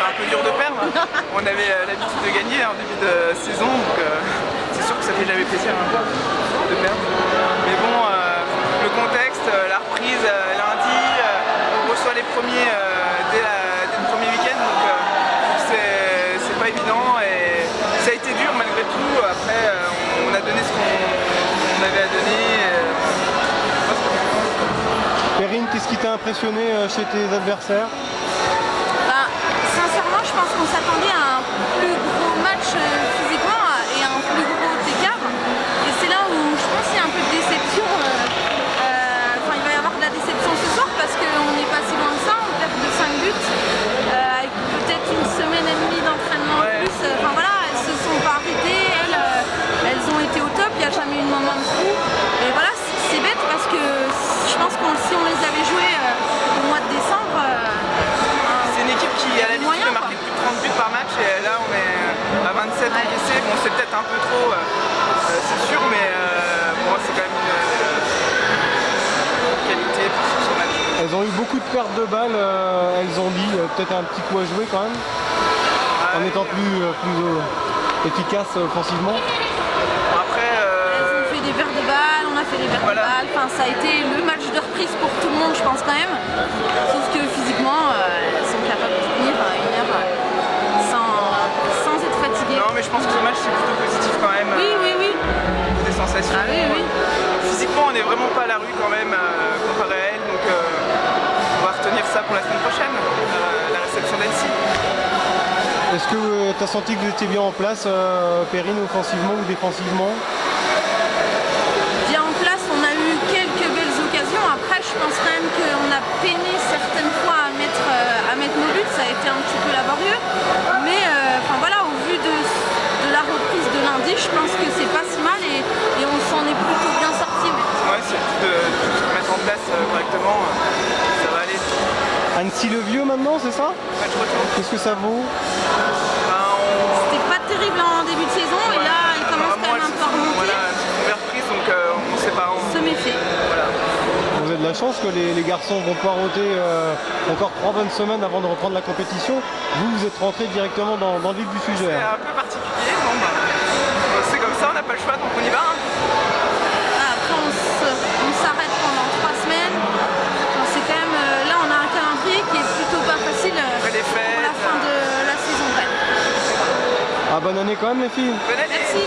un peu dur de perdre. On avait l'habitude de gagner en début de saison, donc c'est sûr que ça fait jamais plaisir de perdre. Mais bon, le contexte, la reprise lundi, on reçoit les premiers dès le premier week-end, donc c'est pas évident et ça a été dur malgré tout. Après, on a donné ce qu'on avait à donner. Perrine, qu'est-ce qui t'a impressionné chez tes adversaires? Sincèrement, je pense qu'on s'attendait à un plus gros match physiquement et à un plus gros écart. Et c'est là où je pense qu'il y a un peu de déception. Il va y avoir de la déception ce soir parce qu'on n'est pas si loin de ça. On perd de 5 buts avec peut-être une semaine et demie d'entraînement en plus. Voilà, elles se sont pas arrêtées. Elles ont été au top. Il n'y a jamais eu de moment de trou. Et voilà, c'est bête parce que je pense que si on les avait jouées au mois de décembre. C'est une équipe qui a l'habitude de marquer plus de 30 buts par match et là on est à 27 encaissés. Bon, c'est peut-être un peu trop, c'est sûr, mais bon, c'est quand même une qualité pour ce match. Elles ont eu beaucoup de pertes de balles, elles ont dit peut-être un petit coup à jouer quand même, en étant plus efficace offensivement. Après, elles ont fait des pertes de balles, on a fait des pertes de balles, ça a été le match de reprise pour tout le monde je pense quand même, sauf que physiquement elles sont capables de tenir une heure sans être fatiguées. Non mais je pense que ce match c'est plutôt positif quand même. Oui. Des sensations. Ah oui. Physiquement on n'est vraiment pas à la rue quand même comparé à elle, donc on va retenir ça pour la semaine prochaine, la réception d'Annecy. Est-ce que tu as senti que vous étiez bien en place, Perrine, offensivement ou défensivement? Bien en place, on a eu quelques belles occasions. Après, je pense quand même qu'on a peiné certaines fois à mettre nos buts. Ça a été un petit peu laborieux. Mais voilà, au vu de la reprise de lundi, je pense que c'est pas si mal et on s'en est plutôt bien sorti. Ouais, c'est de tout mettre en place correctement, ça va aller. Annecy-le-Vieux maintenant, c'est ça? Match retour. Qu'est-ce que ça vaut? C'était pas terrible en début de saison et là, il commence quand même un peu à remonter. Voilà, c'est une reprise, donc on ne sait pas. Se méfier. Voilà. Vous avez de la chance que les garçons vont poireauter encore 3 bonnes semaines avant de reprendre la compétition. Vous êtes rentré directement dans le vif du sujet. C'est un peu particulier, c'est comme ça, on n'a pas le choix, donc on y va. Après, on s'arrête pendant 3 semaines. C'est quand même, là, on a un calendrier qui est plutôt pas facile Après les fêtes, pour la fin de la saison. Ah, bonne année quand même les filles. Bonne année. Merci.